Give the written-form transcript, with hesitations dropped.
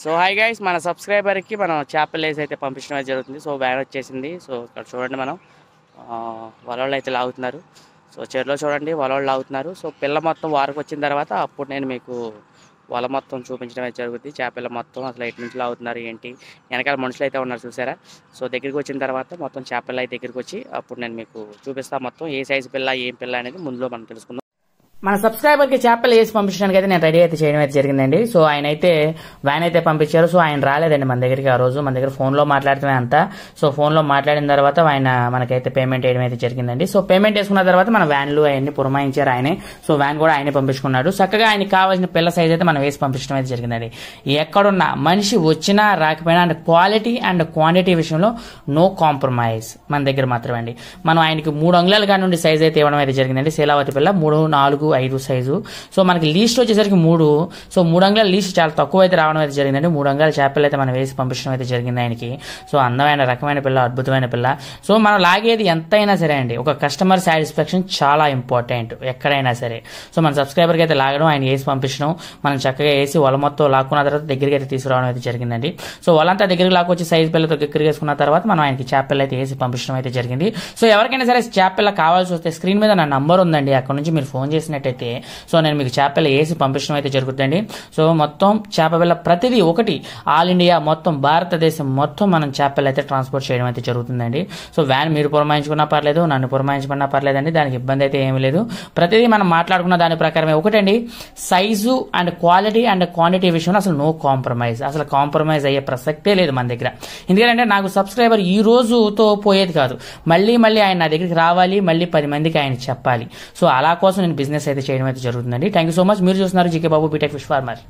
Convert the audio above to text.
So hi guys, మన సబ్స్క్రైబర్కి మనం చేపలు వేసి అయితే పంపించడం అయితే జరుగుతుంది. సో వ్యాన్ వచ్చేసింది. సో ఇక్కడ చూడండి, మనం వలలు అయితే లాగుతున్నారు. సో చెరులో చూడండి వలలు లాగుతున్నారు. సో పిల్ల మొత్తం వారికి వచ్చిన తర్వాత అప్పుడు నేను మీకు వల మొత్తం చూపించడం అయితే జరుగుతుంది. చేపల మొత్తం అసలు ఎటు నుంచి లాగుతున్నారు ఏంటి, వెనకాల మనుషులు అయితే ఉన్నారు చూసారా. సో దగ్గరికి వచ్చిన తర్వాత మొత్తం చేపలు అయితే దగ్గరికి వచ్చి అప్పుడు నేను మీకు చూపిస్తాను మొత్తం ఏ సైజు పిల్ల ఏం పిల్ల అనేది ముందులో మనం తెలుసుకుందాం. మన సబ్స్క్రైబర్ కి చేపలు వేసి పంపించడానికి అయితే నేను రెడీ అయితే చేయడం అయితే జరిగిందండి. సో ఆయన అయితే వ్యాన్ అయితే పంపించారు. సో ఆయన రాలేదండి మన దగ్గరికి ఆ రోజు. మన దగ్గర ఫోన్ లో మాట్లాడటమే అంతా. సో ఫోన్ లో మాట్లాడిన తర్వాత ఆయన మనకైతే పేమెంట్ వేయడం అయితే జరిగిందండి. సో పేమెంట్ వేసుకున్న తర్వాత మన వ్యాన్లు అవన్నీ పురమాయించారు ఆయనే. సో వ్యాన్ కూడా ఆయనే పంపించుకున్నాడు. చక్కగా ఆయనకి కావాల్సిన పిల్ల సైజ్ అయితే మనం వేసి పంపించడం అయితే జరిగిందండి. ఎక్కడున్నా మనిషి వచ్చినా రాకపోయినా అండ్ క్వాలిటీ అండ్ క్వాంటిటీ విషయంలో నో కాంప్రమైజ్ మన దగ్గర మాత్రమే అండి. మనం ఆయనకి 3 అంగుళాల కాడి నుండి సైజ్ అయితే ఇవ్వడం అయితే జరిగిందండి. శీలావతి పిల్ల 3, 4, 5 సైజు. సో మనకి లీస్ట్ వచ్చేసరికి 3. సో 3 అంగుళాల లీస్ట్ చాలా తక్కువ అయితే రావడం అయితే జరిగిందండి. 3 అంగుళాల చేపలు అయితే మనం వేసి పంపించడం అయితే జరిగింది ఆయనకి. సో అందమైన రకమైన పిల్ల, అద్భుతమైన పిల్ల. సో మనం లాగేది ఎంతైనా సరే అండి, ఒక కస్టమర్ సాటిస్ఫాక్షన్ చాలా ఇంపార్టెంట్ ఎక్కడైనా సరే. సో మన సబ్స్క్రైబర్కి అయితే లాగడం, ఆయన వేసి పంపించడం, మనం చక్కగా వేసి వల మొత్తం లాక్కున్న తర్వాత దగ్గరికి అయితే తీసుకురావడం అయితే జరిగిందండి. సో వాళ్ళంతా దగ్గరికి లాక్కొచ్చి సైజ్ పిల్లతో దగ్గరికి వేసుకున్న తర్వాత మనం ఆయనకి చేపలు అయితే వేసి పంపించడం అయితే జరిగింది. సో ఎవరికైనా సరే చేపల కావాల్సి వస్తే స్క్రీన్ మీద నా నంబర్ ఉందండి, అక్కడ నుంచి మీరు ఫోన్ చేసినట్టయితే సో నేను మీకు చేపలు వేసి పంపించడం అయితే జరుగుతుందండి. సో మొత్తం చేపల ప్రతిదీ ఒకటి ఆల్ ఇండియా మొత్తం భారతదేశం మొత్తం మనం చేపలు అయితే ట్రాన్స్పోర్ట్ చేయడం అయితే జరుగుతుందండి. సో వ్యాన్ మీరు పురమాయించుకున్నా పర్లేదు, నన్ను పురమాయించుకున్నా పర్లేదండి, దానికి ఇబ్బంది అయితే ఏమీ లేదు. ప్రతిదీ మనం మాట్లాడుకున్న దాని ప్రకారమే. ఒకటండి, size and quality and quantity విషయంలో అసలు నో కాంప్రమైజ్. అసలు కాంప్రమైజ్ అయ్యే ప్రసక్తే లేదు మన దగ్గర. ఎందుకంటే నాకు సబ్స్క్రైబర్ ఈ రోజుతో పోయేది కాదు, మళ్ళీ ఆయన నా దగ్గరికి రావాలి, మళ్ళీ 10 మందికి ఆయన చెప్పాలి. సో అలా కోసం నేను బిజినెస్ అయితే చేయడం అయితే జరుగుతుందండి. Thank you so much. మీరు చూస్తున్నారు జీకే బాబు బీటెక్ ఫిష్ ఫార్మర్.